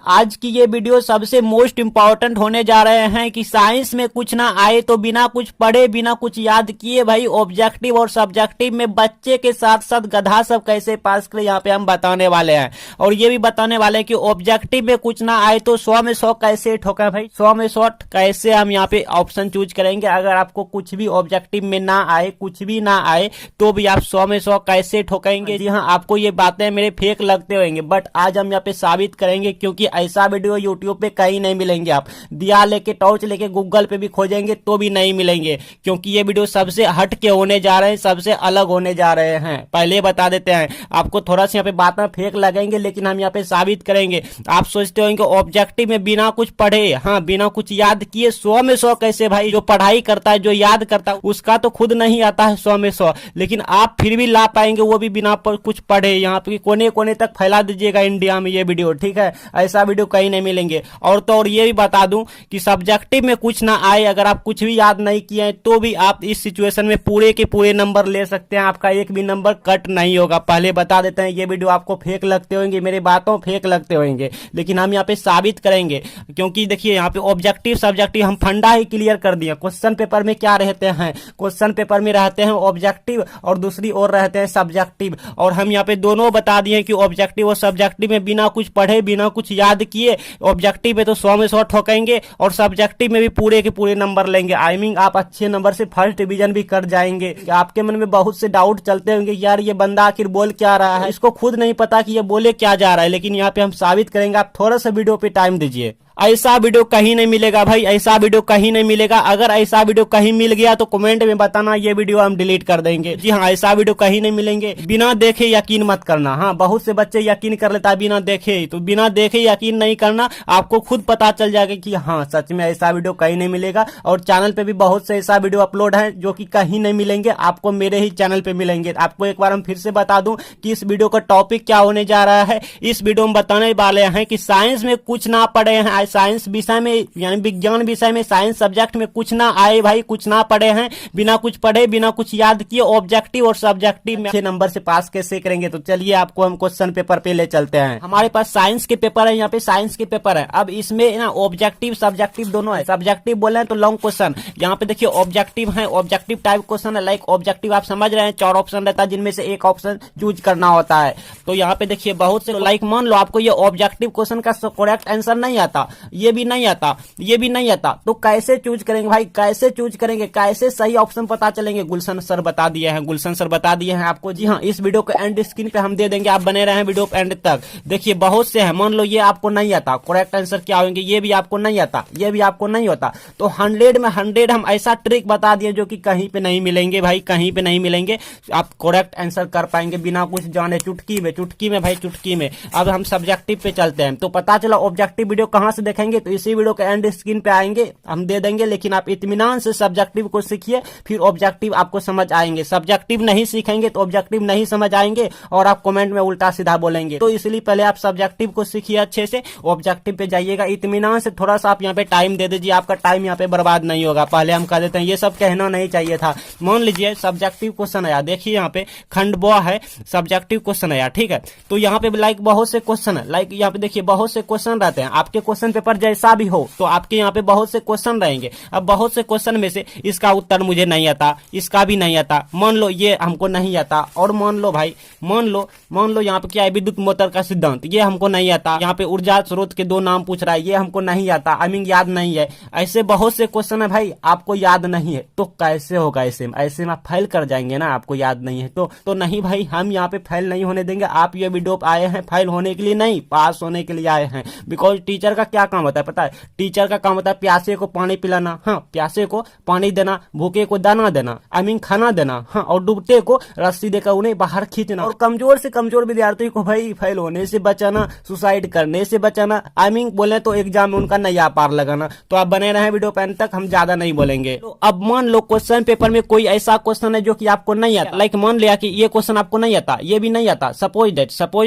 आज की ये वीडियो सबसे मोस्ट इंपॉर्टेंट होने जा रहे हैं कि साइंस में कुछ ना आए तो बिना कुछ पढ़े बिना कुछ याद किए भाई ऑब्जेक्टिव और सब्जेक्टिव में बच्चे के साथ साथ गधा सब कैसे पास करे यहाँ पे हम बताने वाले हैं। और ये भी बताने वाले हैं कि ऑब्जेक्टिव में कुछ ना आए तो 100 में 100 कैसे ठोका भाई, 100 में 100 कैसे हम यहाँ पे ऑप्शन चूज करेंगे। अगर आपको कुछ भी ऑब्जेक्टिव में ना आए, कुछ भी ना आए तो भी आप 100 में 100 कैसे ठोकेंगे। जी हाँ, आपको ये बातें मेरे फेक लगते होंगे बट आज हम यहाँ पे साबित करेंगे, क्योंकि ऐसा वीडियो यूट्यूब पे कहीं नहीं मिलेंगे। आप दिया लेके टॉर्च लेके गूगल पे भी खोजेंगे तो भी नहीं मिलेंगे, क्योंकि ये वीडियो सबसे हट के होने जा रहे हैं, सबसे अलग होने जा रहे हैं। पहले बता देते हैं, आपको थोड़ा सा यहाँ पे बातें फेक लगेंगे लेकिन हम यहाँ पे साबित करेंगे। आप सोचते होंगे ऑब्जेक्टिव में बिना कुछ पढ़े, हाँ बिना कुछ याद किए 100 में 100 कैसे भाई। जो पढ़ाई करता है, जो याद करता है उसका तो खुद नहीं आता है 100 में 100, लेकिन आप फिर भी ला पाएंगे वो भी बिना कुछ पढ़े। यहाँ पे कोने कोने तक फैला दीजिएगा इंडिया में ये वीडियो, ठीक है। ऐसा वीडियो कहीं नहीं मिलेंगे। और तो और ये भी बता दूं कि सब्जेक्टिव में कुछ ना आए, अगर आप कुछ भी याद नहीं किए हैं तो भी आप इस सिचुएशन में पूरे के पूरे नंबर ले सकते हैं, आपका एक भी नंबर कट नहीं होगा। पहले बता देते हैं, ये वीडियो आपको फेक लगते होंगे, मेरे बातों फेक लगते होंगे, लेकिन हम यहाँ पे साबित करेंगे। क्योंकि देखिए यहाँ पे ऑब्जेक्टिव सब्जेक्टिव हम फंडा ही क्लियर कर दिए। क्वेश्चन पेपर में क्या रहते हैं, क्वेश्चन पेपर में रहते हैं ऑब्जेक्टिव और दूसरी ओर रहते हैं सब्जेक्टिव। और हम यहाँ पे दोनों बता दिए कि ऑब्जेक्टिव और सब्जेक्टिव में बिना कुछ पढ़े बिना कुछ याद किए ऑब्जेक्टिव में तो 100 में 100 ठोकेंगे और सब्जेक्टिव में भी पूरे के पूरे नंबर लेंगे। आई मीन आप अच्छे नंबर से फर्स्ट डिवीजन भी कर जाएंगे। आपके मन में बहुत से डाउट चलते होंगे, यार ये बंदा आखिर बोल क्या रहा है, इसको खुद नहीं पता कि ये बोले क्या जा रहा है, लेकिन यहाँ पे हम साबित करेंगे। आप थोड़ा सा वीडियो पे टाइम दीजिए। ऐसा वीडियो कहीं नहीं मिलेगा भाई, ऐसा वीडियो कहीं नहीं मिलेगा। अगर ऐसा वीडियो कहीं मिल गया तो कमेंट में बताना, ये वीडियो हम डिलीट कर देंगे। जी हाँ, ऐसा वीडियो कहीं नहीं मिलेंगे। बिना देखे यकीन मत करना। हाँ, बहुत से बच्चे यकीन कर लेता है बिना देखे, तो बिना देखे यकीन नहीं करना। आपको खुद पता चल जाएगा कि हाँ सच में ऐसा वीडियो कहीं नहीं मिलेगा। और चैनल पे भी बहुत से ऐसा वीडियो अपलोड है जो कि कहीं नहीं मिलेंगे, आपको मेरे ही चैनल पे मिलेंगे। आपको एक बार हम फिर से बता दूं कि इस वीडियो का टॉपिक क्या होने जा रहा है। इस वीडियो में बताने वाले हैं कि साइंस में कुछ ना पढ़े हैं, साइंस विषय में यानी विज्ञान विषय में साइंस सब्जेक्ट में कुछ ना आए भाई, कुछ ना पढ़े हैं, बिना कुछ पढ़े बिना कुछ याद किए ऑब्जेक्टिव और सब्जेक्टिव में अच्छे नंबर से पास कैसे करेंगे। तो चलिए आपको हम क्वेश्चन पेपर पे ले चलते हैं। हमारे पास साइंस के पेपर है, यहाँ पे साइंस के पेपर है। अब इसमें ना ऑब्जेक्टिव सब्जेक्टिव दोनों है। सब्जेक्टिव बोले तो लॉन्ग क्वेश्चन, यहाँ पे देखिए ऑब्जेक्टिव है, ऑब्जेक्टिव टाइप क्वेश्चन है। लाइक ऑब्जेक्टिव आप समझ रहे हैं, 4 ऑप्शन रहता है जिनमें से एक ऑप्शन चूज करना होता है। तो यहाँ पे देखिए बहुत से लाइक मान लो आपको ये ऑब्जेक्टिव क्वेश्चन का करेक्ट आंसर नहीं आता, ये भी नहीं आता, ये भी नहीं आता, तो कैसे चूज करेंगे भाई, कैसे चूज करेंगे, कैसे सही ऑप्शन पता चलेंगे। गुलशन सर बता दिए हैं, गुलशन सर बता दिए हैं आपको। जी हाँ, इस वीडियो को एंड स्क्रीन पे हम दे देंगे, आप बने रहे वीडियो एंड तक। देखिए बहुत से हैं, मान लो ये आपको नहीं आता, करेक्ट आंसर क्या होंगे, ये भी आपको नहीं आता, ये भी आपको नहीं होता, तो 100 में 100 हम ऐसा ट्रिक बता दिए जो कि कहीं पे नहीं मिलेंगे भाई, कहीं पे नहीं मिलेंगे। आप करेक्ट आंसर कर पाएंगे बिना कुछ जाने, चुटकी में भाई, चुटकी में। अब हम सब्जेक्टिव पे चलते हैं। तो पता चला ऑब्जेक्टिव वीडियो कहां से देखेंगे, तो इसी वीडियो के एंड स्क्रीन पे आएंगे, हम दे देंगे। लेकिन आप इत्मीनान से सब्जेक्टिव को सीखिए, फिर ऑब्जेक्टिव आपको समझ आएंगे। सब्जेक्टिव नहीं सीखेंगे तो ऑब्जेक्टिव नहीं समझ आएंगे और आप कमेंट में उल्टा सीधा बोलेंगे। तो इसलिए पहले आप सब्जेक्टिव को सीखिए अच्छे से, ऑब्जेक्टिव पे जाइएगा इत्मीनान से। थोड़ा सा आप यहाँ पे टाइम दे दीजिए, आपका टाइम यहाँ पे बर्बाद नहीं होगा। पहले हम कह देते हैं, ये सब कहना नहीं चाहिए था। मान लीजिए सब्जेक्टिव क्वेश्चन आया, देखिए यहाँ पे खंड ब है, सब्जेक्टिव क्वेश्चन आया, ठीक है। तो यहाँ पे लाइक बहुत से क्वेश्चन है, लाइक यहाँ पे देखिए बहुत से क्वेश्चन रहते हैं। आपके क्वेश्चन पेपर जैसा भी हो तो आपके यहाँ पे बहुत से क्वेश्चन रहेंगे। अब बहुत से क्वेश्चन में से इसका उत्तर मुझे नहीं आता, इसका भी नहीं आता, मान लो ये हमको नहीं आता। और मान लो भाई, मान लो यहाँ पे क्या है, विद्युत मोटर का सिद्धांत, ये हमको नहीं आता। यहाँ पे ऊर्जा स्रोत के 2 नाम पूछ रहा है, ये हमको नहीं आता, आई मीन याद नहीं है। ऐसे बहुत से क्वेश्चन है भाई, आपको याद नहीं है तो कैसे होगा। ऐसे में आप फेल कर जाएंगे ना, आपको याद नहीं है तो नहीं भाई, हम यहाँ पे फेल नहीं होने देंगे। आप ये वीडियो आए हैं फेल होने के लिए नहीं, पास होने के लिए आए हैं। बिकॉज टीचर का क्या काम होता है पता है, टीचर का काम होता है प्यासे को पानी पिलाना, हाँ प्यासे को पानी देना, भूखे को दाना देना, आई मीन खाना देना, हाँ, और डूबते को रस्सी देकर उन्हें बाहर खींचना, और कमजोर से कमजोर विद्यार्थी को भाई फेल होने से बचाना, सुसाइड करने से बचाना, आई मीन बोले तो एग्जाम में उनका नया पार लगाना। तो आप बने रहे वीडियो पे अंत तक, हम ज्यादा नहीं बोलेंगे। तो अब मान लो क्वेश्चन पेपर में कोई ऐसा क्वेश्चन है जो कि आपको नहीं आता, लाइक मान लिया कि ये क्वेश्चन आपको नहीं आता, ये भी नहीं आता, सपोज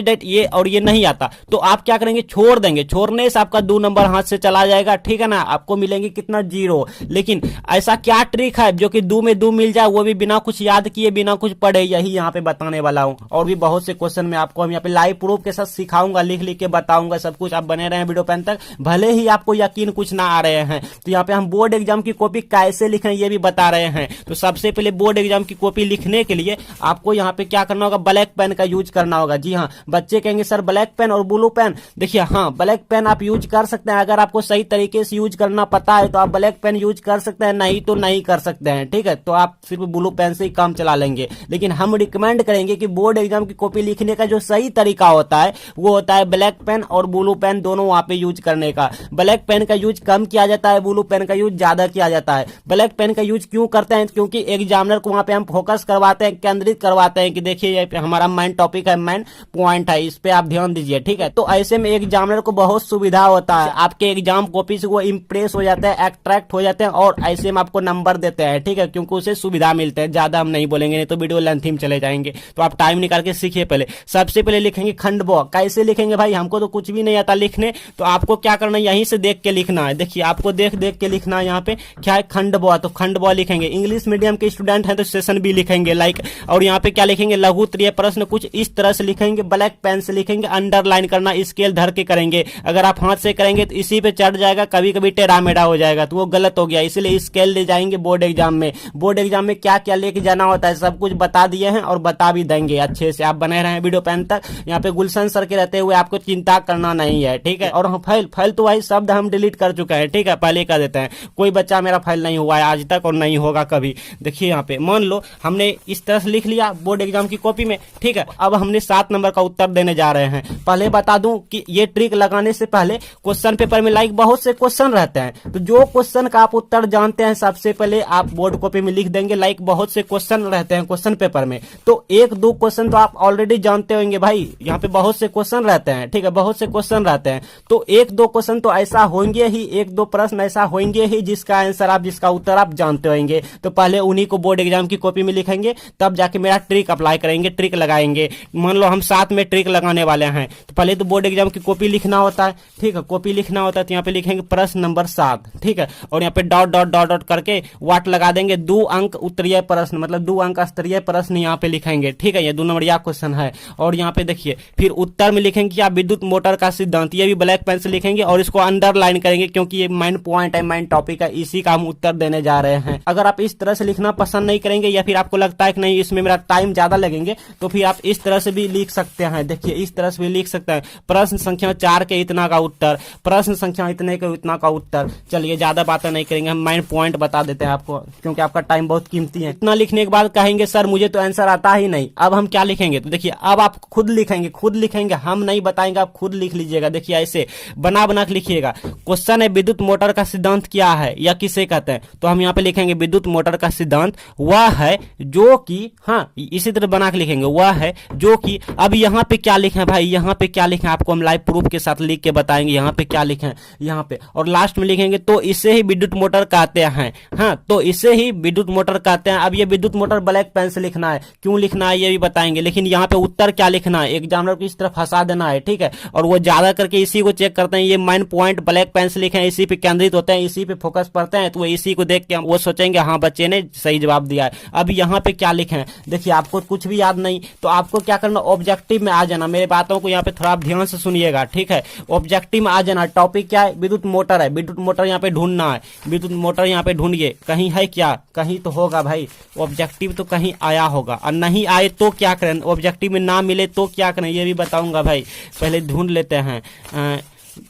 डेट ये और ये नहीं आता, तो आप क्या करेंगे, छोड़ देंगे। छोड़ने से आपका 2 नंबर हाथ से चला जाएगा, ठीक है ना, आपको मिलेंगे कितना 0। लेकिन ऐसा क्या ट्रिक है जो कि 2 में 2 मिल जाए, वो भी बिना कुछ याद किए बिना कुछ पढ़े, यही यहाँ पे बताने वाला हूँ। और भी बहुत से क्वेश्चन में आपको हम यहाँ पे लाइव प्रूफ के साथ सिखाऊंगा, लिख लिख के बताऊंगा सब कुछ। आप बने रहे वीडियो पे अंत तक, भले ही आपको यकीन कुछ ना आ रहे हैं। तो यहाँ पे हम बोर्ड एग्जाम की कॉपी कैसे लिखें ये भी बता रहे हैं। तो सबसे पहले बोर्ड एग्जाम की कॉपी लिखने के लिए आपको यहाँ पे क्या करना होगा, ब्लैक पेन का यूज करना होगा। जी हाँ, बच्चे कहेंगे सर ब्लैक पेन और ब्लू पेन, देखिए हाँ ब्लैक पेन आप यूज कर सकते हैं, अगर आपको सही तरीके से यूज करना पता है तो आप ब्लैक पेन यूज कर सकते हैं, नहीं तो नहीं कर सकते हैं, ठीक है। तो आप सिर्फ ब्लू पेन से ही काम चला लेंगे। लेकिन हम रिकमेंड करेंगे कि बोर्ड एग्जाम की कॉपी लिखने का जो सही तरीका होता है वो होता है ब्लैक पेन और ब्लू पेन दोनों वहां पे यूज करने का। ब्लैक पेन का यूज कम किया जाता है, ब्लू पेन का यूज ज्यादा किया जाता है। ब्लैक पेन का यूज क्यों करते हैं, क्योंकि एग्जामिनर को वहां पे हम फोकस करवाते हैं, केंद्रित करवाते हैं कि देखिए ये हमारा मेन टॉपिक है, मेन पॉइंट है, इस पे आप ध्यान दीजिए, ठीक है। तो ऐसे में एग्जामिनर को बहुत सुविधा होता है, आपके एग्जाम कॉपी से वो इंप्रेस हो जाते हैं, अट्रैक्ट हो जाते हैं और ऐसे में आपको नंबर देते हैं, ठीक है, क्योंकि उसे सुविधा मिलते हैं। ज्यादा हम नहीं बोलेंगे नहीं तो वीडियो लेंथी में चले जाएंगे, तो आप टाइम निकाल के सीखिए। पहले सबसे पहले लिखेंगे खंड ब, कैसे लिखेंगे भाई, हमको तो कुछ भी नहीं आता लिखने, तो आपको क्या करना है, यहीं से देख के लिखना है। देखिए आपको देख देख के लिखना है। यहाँ पे क्या है, खंड ब, तो खंड ब लिखेंगे। इंग्लिश मीडियम के स्टूडेंट हैं तो सेशन भी लिखेंगे लाइक। और यहाँ पे क्या लिखेंगे, लघु त्रिय प्रश्न, कुछ इस तरह से लिखेंगे, ब्लैक पेन से लिखेंगे, अंडरलाइन करना, स्केल धर के करेंगे। अगर आप हाथ से करेंगे तो इसी पे चढ़ जाएगा, कभी कभी टेढ़ा मेढ़ा हो जाएगा तो वो गलत हो गया, इसलिए स्केल ले जाएंगे बोर्ड एग्जाम में। बोर्ड एग्जाम में क्या क्या लेके जाना होता है सब कुछ बता दिए हैं और बता भी देंगे अच्छे से। आप बने रहे वीडियो पे अंत तक। यहाँ पे गुलशन सर के रहते हुए आपको चिंता करना नहीं है, ठीक है। और फाइल फाइल तो भाई शब्द हम डिलीट कर चुके हैं, ठीक है, पहले कर देते हैं। कोई बच्चा मेरा फाइल नहीं हुआ है आज तक और नहीं होगा कभी। देखिए यहाँ पे मान लो हमने इस तरह से लिख लिया बोर्ड एग्जाम की कॉपी में, ठीक है। अब हमने 7 नंबर का उत्तर देने जा रहे हैं। पहले बता दूं कि ये ट्रिक लगाने से पहले क्वेश्चन पेपर में लाइक बहुत से क्वेश्चन रहते हैं, तो जो क्वेश्चन का आप उत्तर जानते हैं सबसे पहले आप बोर्ड कॉपी में लिख देंगे। लाइक बहुत से क्वेश्चन रहते हैं क्वेश्चन पेपर में, तो 1-2 क्वेश्चन तो आप ऑलरेडी जानते होंगे भाई। यहाँ पे बहुत से क्वेश्चन रहते हैं, ठीक है, बहुत से क्वेश्चन रहते हैं, तो 1-2 क्वेश्चन तो ऐसा होंगे ही, 1-2 प्रश्न ऐसा होंगे ही जिसका आंसर आप, जिसका उत्तर आप जानते होंगे। तो पहले उन्हीं को बोर्ड एग्जाम की कॉपी में लिखेंगे, तब जाके मेरा ट्रिक अप्लाई करेंगे, ट्रिक लगाएंगे। मान लो हम 7 में ट्रिक लगाने वाले हैं, तो पहले तो बोर्ड एग्जाम की कॉपी लिखना होता है, ठीक है, कॉपी लिखना होता है। तो यहाँ पे लिखेंगे प्रश्न नंबर 7, ठीक है, और यहाँ पे डॉट डॉट डॉट डॉट करके वाट लगा देंगे। 2 अंक उत्तरीय प्रश्न, मतलब 2 अंक स्तरीय प्रश्न यहाँ पे लिखेंगे, ठीक है, ये 2 नंबर क्वेश्चन है। और यहाँ पे देखिए फिर उत्तर में लिखेंगे क्या, विद्युत मोटर का सिद्धांत, ये भी ब्लैक पेन से लिखेंगे और इसको अंडरलाइन करेंगे क्योंकि ये मेन पॉइंट है, मेन टॉपिक है, इसी का हम उत्तर देने जा रहे हैं। अगर आप इस तरह से लिखना पसंद नहीं करेंगे या फिर आपको लगता है कि नहीं इसमें मेरा टाइम ज्यादा लगेंगे, तो फिर आप इस तरह से भी लिख सकते हैं। देखिए इस तरह से भी लिख सकते हैं, प्रश्न संख्या 4 के इतना का उत्तर, प्रश्न संख्या इतने के इतना का उत्तर। चलिए ज्यादा बातें नहीं करेंगे, हम मेन पॉइंट बता देते हैं आपको क्योंकि आपका टाइम बहुत कीमती है। इतना लिखने के बाद कहेंगे सर मुझे तो आंसर आता ही नहीं, अब हम क्या लिखेंगे, तो देखिए अब आप खुद लिखेंगे, हम नहीं बताएंगे, आप खुद लिख लीजिएगा। देखिए ऐसे बना बना के लिखिएगा। क्वेश्चन है विद्युत मोटर का सिद्धांत क्या है या किसे कहते हैं, तो हम यहाँ पे लिखेंगे विद्युत मोटर का सिद्धांत वह है जो कि, हाँ इसी तरह बना के लिखेंगे, वह है जो कि। अब यहाँ पे क्या लिखे भाई, यहाँ पे क्या लिखे आपको हम लाइव प्रूफ के साथ लिख के बताएंगे। यहाँ पे क्या लिखे यहाँ पे, और लास्ट में लिखेंगे तो इसे ही विद्युत मोटर कहते हैं, हाँ तो इसे ही विद्युत मोटर कहते हैं। अब ये विद्युत मोटर ब्लैक पेन से लिखना है, क्यों लिखना है ये भी बताएंगे, लेकिन यहाँ पे उत्तर क्या लिखना है, एग्जामिनर को इस तरह फंसा देना है, ठीक है। और वो ज्यादा करके इसी को चेक करते हैं, ये मेन पॉइंट ब्लैक पेन से लिखे हैं, इसी पे केंद्रित होते हैं, इसी पे फोकस करते हैं, तो वो इसी को देख के वो सोचेंगे हाँ बच्चे ने सही जवाब दिया है। अब यहाँ पे क्या लिखे हैं, देखिए आपको कुछ भी याद नहीं तो आपको क्या करना, ऑब्जेक्टिव में आ जाना। मेरे बातों को यहाँ पे थोड़ा ध्यान से सुनिएगा, ठीक है। ऑब्जेक्टिव में आ जाना, टॉपिक क्या है, विद्युत मोटर है, विद्युत मोटर यहाँ पे ढूंढना है, विद्युत मोटर यहाँ पे ढूंढिए। कहीं है क्या, कहीं तो होगा भाई, ऑब्जेक्टिव तो कहीं आया होगा, और नहीं आए तो क्या करें, ऑब्जेक्टिव में ना मिले तो क्या करें ये भी बताऊंगा भाई। पहले ढूंढ लेते हैं,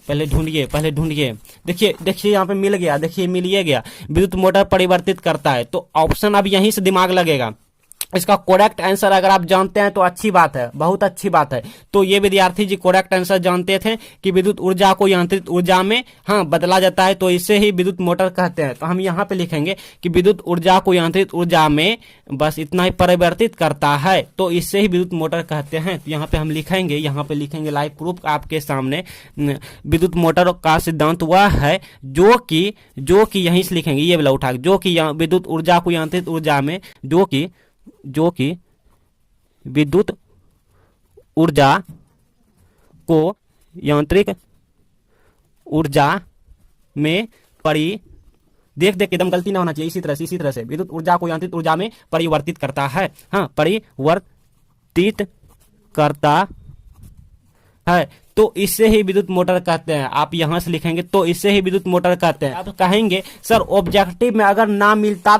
पहले ढूंढिए। देखिए यहाँ पे मिल गया, देखिए मिल ये गया, विद्युत मोटर परिवर्तित करता है। तो ऑप्शन अब यहीं से दिमाग लगेगा। इसका करेक्ट आंसर अगर आप जानते हैं तो अच्छी बात है, बहुत अच्छी बात है। तो ये विद्यार्थी जी करेक्ट आंसर जानते थे कि विद्युत ऊर्जा को यांत्रिक ऊर्जा में हाँ बदला जाता है, तो इसे ही विद्युत मोटर कहते हैं। तो हम यहाँ पे लिखेंगे कि विद्युत ऊर्जा को यांत्रिक ऊर्जा में बस इतना ही परिवर्तित करता है, तो इससे ही विद्युत मोटर कहते हैं। तो यहाँ पे हम लिखेंगे, यहाँ पे लिखेंगे लाइव प्रूफ आपके सामने, विद्युत मोटर का सिद्धांत वह है जो कि यहीं से लिखेंगे, ये वाला उठा, जो कि विद्युत ऊर्जा को यांत्रिक ऊर्जा में, जो कि विद्युत ऊर्जा को यांत्रिक ऊर्जा में परि देख देख एकदम गलती ना होना चाहिए, इसी तरह से विद्युत ऊर्जा को यांत्रिक ऊर्जा में परिवर्तित करता है। हाँ, परिवर्तित करता है, तो इससे ही विद्युत मोटर कहते हैं। आप यहां से लिखेंगे तो इससे ही विद्युत मोटर कहते हैं। आप कहेंगे सर ऑब्जेक्टिव में अगर ना मिलता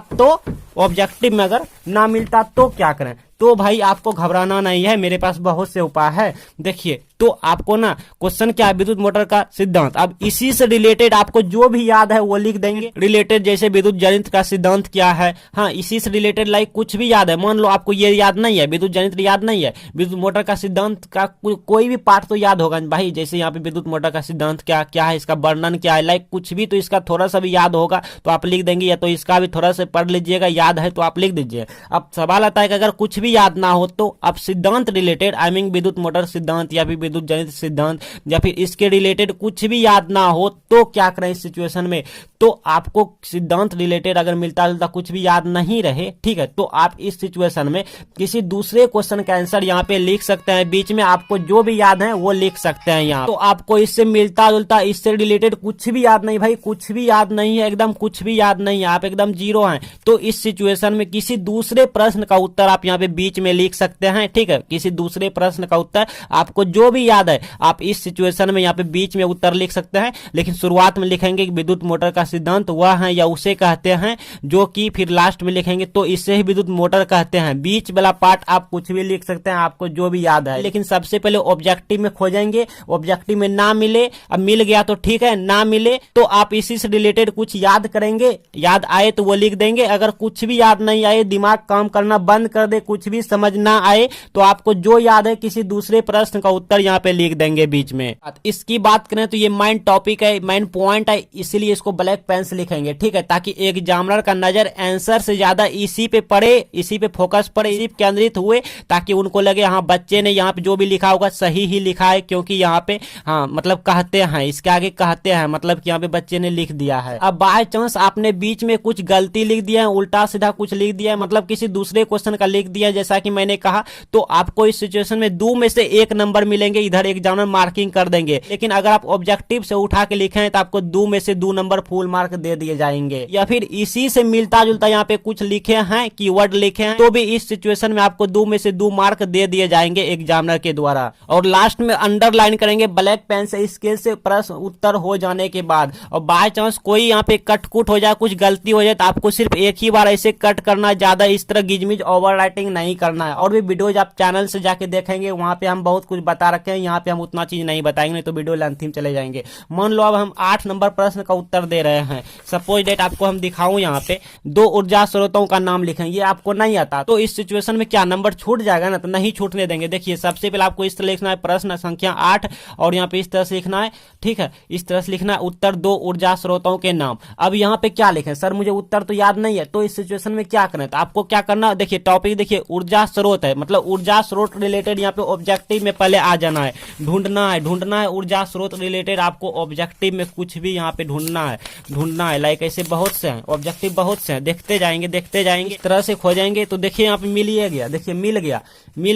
तो क्या करें? तो भाई आपको घबराना नहीं है, मेरे पास बहुत से उपाय है। देखिए, तो आपको ना क्वेश्चन क्या है, विद्युत मोटर का सिद्धांत। अब इसी से रिलेटेड आपको जो भी याद है वो लिख देंगे। रिलेटेड जैसे विद्युत जनित्र का सिद्धांत क्या है, हाँ इसी से रिलेटेड लाइक कुछ भी याद है। मान लो आपको ये याद नहीं है, विद्युत जनित्र याद नहीं है, विद्युत मोटर का सिद्धांत का कोई भी पार्ट तो याद होगा भाई। जैसे यहाँ पे विद्युत मोटर का सिद्धांत क्या है, इसका वर्णन क्या है, लाइक कुछ भी तो इसका थोड़ा सा भी याद होगा तो आप लिख देंगे, या तो इसका भी थोड़ा सा पढ़ लीजिएगा, याद है तो आप लिख दीजिए। अब सवाल आता है कि अगर कुछ भी याद ना हो तो आप सिद्धांत रिलेटेड आई मीन विद्युत मोटर सिद्धांत या फिर विद्युत जनित्र सिद्धांत या फिर इसके रिलेटेड कुछ भी याद ना हो तो क्या करें इस सिचुएशन में? तो आपको सिद्धांत रिलेटेड अगर मिलता जुलता कुछ भी याद नहीं रहे, ठीक है, तो आप इस सिचुएशन में किसी दूसरे क्वेश्चन का आंसर यहाँ पे लिख सकते हैं। बीच में आपको जो भी याद है वो लिख सकते हैं यहाँ। तो आपको इससे मिलता जुलता इससे रिलेटेड कुछ भी याद नहीं भाई, कुछ भी याद नहीं है, एकदम कुछ भी याद नहीं है, आप एकदम जीरो हैं। तो इस सिचुएशन में किसी दूसरे प्रश्न का उत्तर आप यहाँ पे बीच में लिख सकते हैं, ठीक है। किसी दूसरे प्रश्न का उत्तर आपको जो भी याद है आप इस सिचुएशन में यहाँ पे बीच में उत्तर लिख सकते हैं। लेकिन शुरुआत में लिखेंगे कि विद्युत मोटर का सिद्धांत वह है या उसे कहते हैं, जो कि फिर लास्ट में लिखेंगे तो इससे ही विद्युत मोटर कहते हैं। बीच वाला पार्ट आप कुछ भी लिख सकते हैं, आपको जो भी याद है। लेकिन सबसे पहले ऑब्जेक्टिव में खोजेंगे, ऑब्जेक्टिव में ना मिले, अब मिल गया तो ठीक है, ना मिले तो आप इसी से रिलेटेड कुछ याद करेंगे, याद आए तो वो लिख देंगे। अगर कुछ भी याद नहीं आए, दिमाग काम करना बंद कर दे, कुछ भी समझ ना आए तो आपको जो याद है किसी दूसरे प्रश्न का उत्तर यहाँ पे लिख देंगे बीच में। इसकी बात करें तो ये मेन टॉपिक है, मेन पॉइंट है, इसीलिए इसको ब्लैक पेन से लिखेंगे, ठीक है, ताकि एग्जामिनर का नजर आंसर से ज्यादा इसी पे पड़े, इसी पे फोकस पड़े, इसी पे केंद्रित हुए, ताकि उनको लगे हाँ बच्चे ने यहाँ पे जो भी लिखा होगा सही ही लिखा है, क्योंकि यहाँ पे हाँ मतलब कहते हैं, इसके आगे कहते हैं मतलब कि यहाँ पे बच्चे ने लिख दिया है। अब बाय चांस आपने बीच में कुछ गलती लिख दिया है, उल्टा सीधा कुछ लिख दिया है, मतलब किसी दूसरे क्वेश्चन का लिख दिया जैसा कि मैंने कहा, तो आपको इस सिचुएशन में 2 में से 1 नंबर मिलेंगे, इधर एग्जामिनर मार्किंग कर देंगे। लेकिन अगर आप ऑब्जेक्टिव से उठा के लिखे हैं तो आपको 2 में से 2 नंबर फुल मार्क दे दिए जाएंगे। या फिर इसी से मिलता जुलता यहाँ पे कुछ लिखे हैं, कीवर्ड लिखे हैं, तो भी इस सिचुएशन में आपको 2 में से 2 मार्क दे दिए जाएंगे एग्जामिनर के द्वारा। और लास्ट में अंडरलाइन करेंगे ब्लैक पेन से स्केल से प्रश्न उत्तर हो जाने के बाद। और बाय चांस कोई यहाँ पे कट कुट हो जाए, कुछ गलती हो जाए, तो आपको सिर्फ एक ही बार ऐसे कट करना, ज्यादा इस तरह गिजमिज ओवर राइटिंग नहीं करना है। और भी वीडियोज आप चैनल से जाके देखेंगे, वहां पे हम बहुत कुछ बता रखे हैं, यहाँ पे हम उतना चीज नहीं बताएंगे, नहीं तो वीडियो लेंथ में चले जाएंगे। मान लो अब हम 8 नंबर प्रश्न का उत्तर दे रहे हैं। सपोज डेट आपको हम दिखाऊं, यहाँ पे 2 ऊर्जा स्रोतों का नाम लिखें, ये आपको नहीं आता तो इस सिचुएशन में क्या नंबर छूट जाएगा ना, तो नहीं छूटने देंगे। देखिए सबसे पहले आपको इस तरह लिखना है प्रश्न संख्या 8, और यहाँ पे इस तरह से लिखना है, ठीक है, इस तरह से लिखना है उत्तर 2 ऊर्जा स्रोतों के नाम। अब यहाँ पे क्या लिखें, सर मुझे उत्तर तो याद नहीं है, तो इस सिचुएशन में क्या करें, तो आपको क्या करना, देखिए टॉपिक देखिए ऊर्जा स्रोत है, मतलब ऊर्जा स्रोत रिलेटेड यहाँ पे ऑब्जेक्टिव में पहले आ जाना है, ढूंढना है ऊर्जा स्रोत रिलेटेड। आपको ऑब्जेक्टिव में कुछ भी यहाँ पे ढूंढना है, लाइक ऐसे बहुत से हैं ऑब्जेक्टिव, बहुत से हैं, देखते जाएंगे इस तरह से खोजेंगे तो देखिए यहाँ पे मिल ही गया, देखिए मिल गया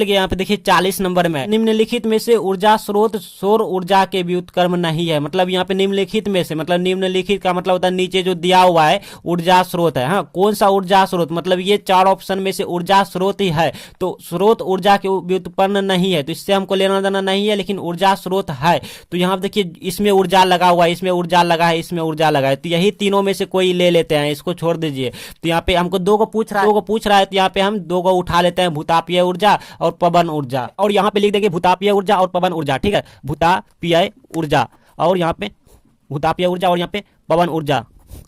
यहाँ पे देखिए 40 नंबर में निम्नलिखित में से ऊर्जा स्रोत सौर ऊर्जा के व्युत्क्रम नहीं है। मतलब यहाँ पे निम्नलिखित में से, मतलब निम्नलिखित का मतलब होता है नीचे जो दिया हुआ है ऊर्जा स्रोत है, हाँ कौन सा ऊर्जा स्रोत, मतलब ये 4 ऑप्शन में से ऊर्जा स्रोत ही है, तो स्रोत ऊर्जा के व्युत्पन्न नहीं है, तो इससे हमको लेना देना नहीं है, लेकिन ऊर्जा स्रोत है। तो यहाँ देखिए इसमें ऊर्जा लगा हुआ है, इसमें ऊर्जा लगा है, इसमें ऊर्जा लगा है, तो यही तीनों में से कोई ले लेते हैं, इसको छोड़ दीजिए। तो यहाँ पे हमको 2 को पूछ रहा है, तो यहाँ पे हम 2 को उठा लेते हैं, भूतापीय ऊर्जा और पवन ऊर्जा, और यहाँ पे लिख देंगे भूतापीय ऊर्जा और पवन ऊर्जा, ठीक है, भूतापीय ऊर्जा और यहाँ पे भूतापीय ऊर्जा और यहाँ पे पवन ऊर्जा,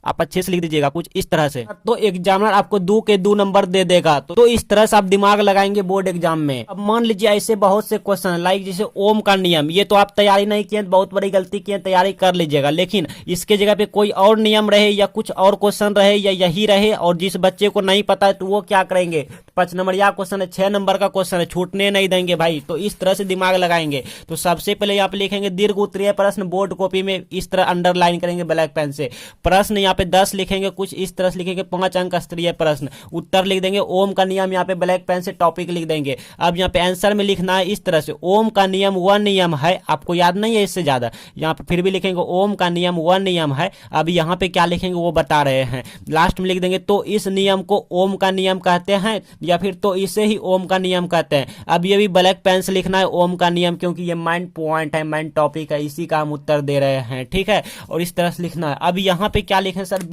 आप अच्छे से लिख दीजिएगा कुछ इस तरह से, तो एग्जामिनर आपको 2 के 2 नंबर दे देगा। तो इस तरह से आप दिमाग लगाएंगे बोर्ड एग्जाम में। अब मान लीजिए ऐसे बहुत से क्वेश्चन है, लाइक जैसे ओम का नियम, ये तो आप तैयारी नहीं किए, बहुत बड़ी गलती किए, तैयारी कर लीजिएगा, लेकिन इसके जगह पे कोई और नियम रहे या कुछ और क्वेश्चन रहे या यही रहे, और जिस बच्चे को नहीं पता है तो वो क्या करेंगे, 5 नंबर या क्वेश्चन है, 6 नंबर का क्वेश्चन है, छूटने नहीं देंगे भाई। तो इस तरह से दिमाग लगाएंगे। तो सबसे पहले यहाँ पे लिखेंगे दीर्घ उत्तरीय प्रश्न, बोर्ड कॉपी में इस तरह अंडरलाइन करेंगे ब्लैक पेन से। प्रश्न यहाँ पे 10 लिखेंगे, कुछ इस तरह से लिखेंगे 5 अंक स्तरीय प्रश्न, उत्तर लिख देंगे, ओम का नियम यहाँ पे ब्लैक पेन से टॉपिक लिख देंगे। अब यहाँ पे आंसर में लिखना है इस तरह से, ओम का नियम वह नियम है, आपको याद नहीं है इससे ज्यादा, यहाँ पे फिर भी लिखेंगे ओम का नियम वह नियम है। अब यहाँ पे क्या लिखेंगे वो बता रहे हैं, लास्ट में लिख देंगे तो इस नियम को ओम का नियम कहते हैं, या फिर तो इसे ही ओम का नियम कहते हैं। अब ये भी ब्लैक पेन से लिखना है ओम का नियम, क्योंकि ये मेन पॉइंट है, मेन टॉपिक है, इसी का हम उत्तर दे रहे हैं, ठीक है। और इस तरह से लिखना है। अब यहाँ पे क्या लिखें सर,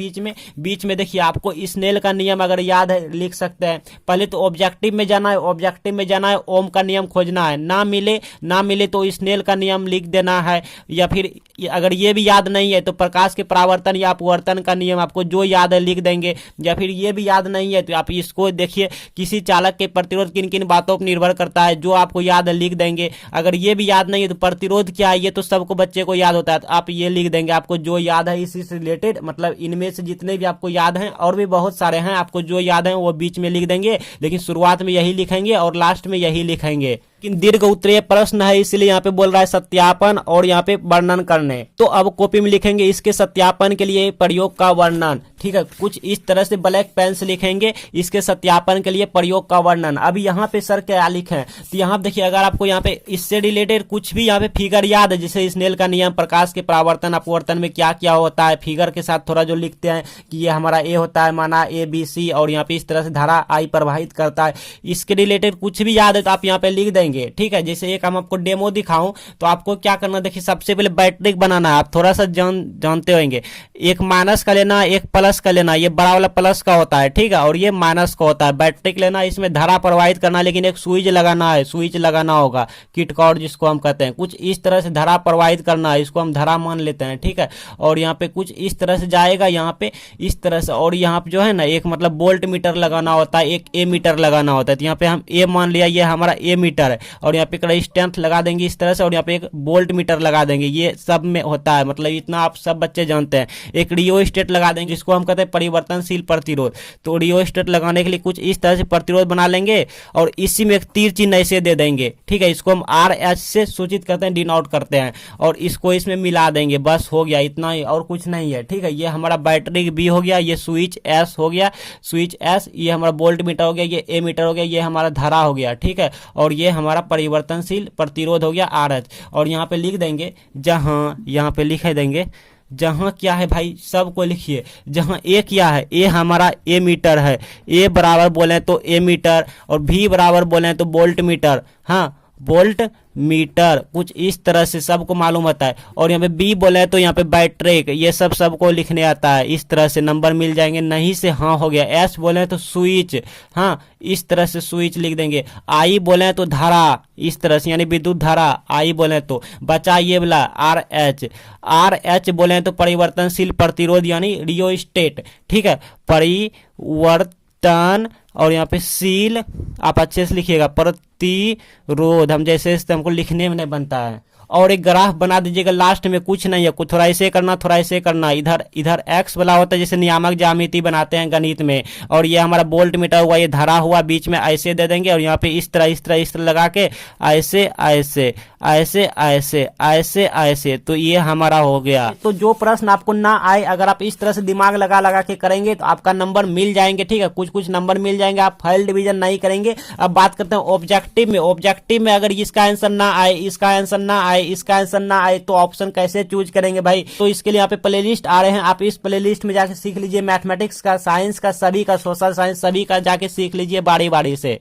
बीच में देखिए आपको स्नेल का नियम अगर याद है लिख सकते हैं। पहले तो ऑब्जेक्टिव में जाना है, ऑब्जेक्टिव में जाना है, ओम का नियम खोजना है, ना मिले तो स्नेल का नियम लिख देना है। या फिर अगर ये भी याद नहीं है तो प्रकाश के परावर्तन या अपवर्तन का नियम आपको जो याद है लिख देंगे। या फिर ये भी याद नहीं है तो आप इसको देखिए, किसी चालक के प्रतिरोध किन किन बातों पर निर्भर करता है, जो आपको याद है लिख देंगे। अगर ये भी याद नहीं है तो प्रतिरोध क्या है ये तो सबको बच्चे को याद होता है, तो आप ये लिख देंगे, आपको जो याद है इसी से रिलेटेड, मतलब इनमें से जितने भी आपको याद हैं, और भी बहुत सारे हैं, आपको जो याद है वो बीच में लिख देंगे, लेकिन शुरुआत में यही लिखेंगे और लास्ट में यही लिखेंगे। लेकिन दीर्घ उत्तरीय प्रश्न है इसलिए यहाँ पे बोल रहा है सत्यापन और यहाँ पे वर्णन करने। तो अब कॉपी में लिखेंगे इसके सत्यापन के लिए प्रयोग का वर्णन, ठीक है, कुछ इस तरह से ब्लैक पेन से लिखेंगे इसके सत्यापन के लिए प्रयोग का वर्णन। अब यहाँ पे सर क्या लिखे, तो यहाँ देखिए अगर आपको यहाँ पे इससे रिलेटेड कुछ भी यहाँ पे फिगर याद है, जैसे स्नेल का नियम, प्रकाश के परावर्तन अपवर्तन में क्या क्या होता है, फिगर के साथ थोड़ा जो लिखते हैं कि ये हमारा ए होता है, माना ABC, और यहाँ पे इस तरह से धारा I प्रवाहित करता है, इसके रिलेटेड कुछ भी याद है तो आप यहाँ पे लिख देंगे, ठीक है। जैसे एक हम आपको डेमो दिखाऊं तो आपको क्या करना, देखिए सबसे पहले बैटरी बनाना है, आप थोड़ा सा जानते होंगे, एक माइनस का लेना, एक प्लस का लेना, ये बड़ा वाला प्लस का होता है, ठीक है, और ये माइनस का होता है। बैटरी लेना, इसमें धारा प्रवाहित करना, लेकिन एक स्विच लगाना है, स्विच लगाना होगा, किट कॉर्ड जिसको हम कहते हैं, कुछ इस तरह से धारा प्रवाहित करना है, इसको हम धारा मान लेते हैं, ठीक है। और यहाँ पे कुछ इस तरह से जाएगा, यहाँ पे इस तरह से, और यहाँ पे जो है ना एक मतलब वोल्ट मीटर लगाना होता है, एक ए मीटर लगाना होता है, तो यहाँ पे हम ए मान लिया, ये हमारा ए मीटर है, और यहाँ पे रेजिस्टेंस लगा देंगे इस तरह से, और यहाँ पे एक वोल्ट मीटर लगा देंगे, ये सब में होता है, मतलब इतना आप सब बच्चे जानते हैं। एक रियोस्टेट लगा देंगे जिसको हम कहते हैं परिवर्तनशील प्रतिरोध, तो रियोस्टेट लगाने के लिए कुछ इस तरह से प्रतिरोध बना लेंगे, और इसी में एक तीर चिन्ह ऐसे दे देंगे, ठीक है, इसको हम RH से सूचित करते हैं, डिनोट करते हैं, और इसको इसमें मिला देंगे, बस हो गया, इतना ही, और कुछ नहीं है, ठीक है। ये हमारा बैटरी B हो गया, ये स्विच S हो गया, स्विच S, ये हमारा वोल्ट मीटर हो गया, ये ए मीटर हो गया, ये हमारा धारा हो गया, ठीक है, और ये हमारा परिवर्तनशील प्रतिरोध हो गया RH। और यहाँ पे लिख देंगे, जहां यहाँ पे लिख देंगे, जहां क्या है भाई सबको लिखिए, जहां ए क्या है, ए हमारा ए मीटर है, ए बराबर बोले तो ए मीटर, और V बराबर बोले तो वोल्ट मीटर, हाँ वोल्ट मीटर, कुछ इस तरह से सबको मालूम होता है। और यहाँ पे B बोले तो यहाँ पे बैटरी, ये सब सबको लिखने आता है, इस तरह से नंबर मिल जाएंगे, नहीं से हाँ हो गया। S बोले तो स्विच, हाँ इस तरह से स्विच लिख देंगे। I बोले तो धारा, इस तरह से यानी विद्युत धारा, I बोले तो बचा ये वाला RH बोले तो परिवर्तनशील प्रतिरोध यानी रियोस्टेट, ठीक है, परिवर्तन, और यहाँ पे शील आप अच्छे से लिखिएगा, प्रतिरोध, हम जैसे हमको लिखने में नहीं बनता है। और एक ग्राफ बना दीजिएगा लास्ट में, कुछ नहीं है, कुछ थोड़ा ऐसे करना, थोड़ा ऐसे करना, इधर एक्स वाला होता है जैसे नियामक ज्यामिति बनाते हैं गणित में, और ये हमारा वोल्ट मीटर हुआ, ये धारा हुआ, बीच में ऐसे दे देंगे, और यहाँ पे इस तरह लगा के ऐसे ऐसे ऐसे ऐसे ऐसे ऐसे, तो ये हमारा हो गया। तो जो प्रश्न आपको ना आए, अगर आप इस तरह से दिमाग लगा के करेंगे तो आपका नंबर मिल जाएंगे, ठीक है, कुछ नंबर मिल जाएंगे, आप फेल डिवीजन नहीं करेंगे। अब बात करते हैं ऑब्जेक्टिव में। ऑब्जेक्टिव में अगर इसका आंसर ना आए, इसका आंसर ना आए, इसका आंसर ना आए, तो ऑप्शन कैसे चूज करेंगे भाई? तो इसके लिए यहाँ पे प्लेलिस्ट आ रहे हैं, आप इस प्लेलिस्ट में जाके सीख लीजिए, मैथमेटिक्स का, साइंस का, सभी का, सोशल साइंस सभी का जाके सीख लीजिए बारी बारी से।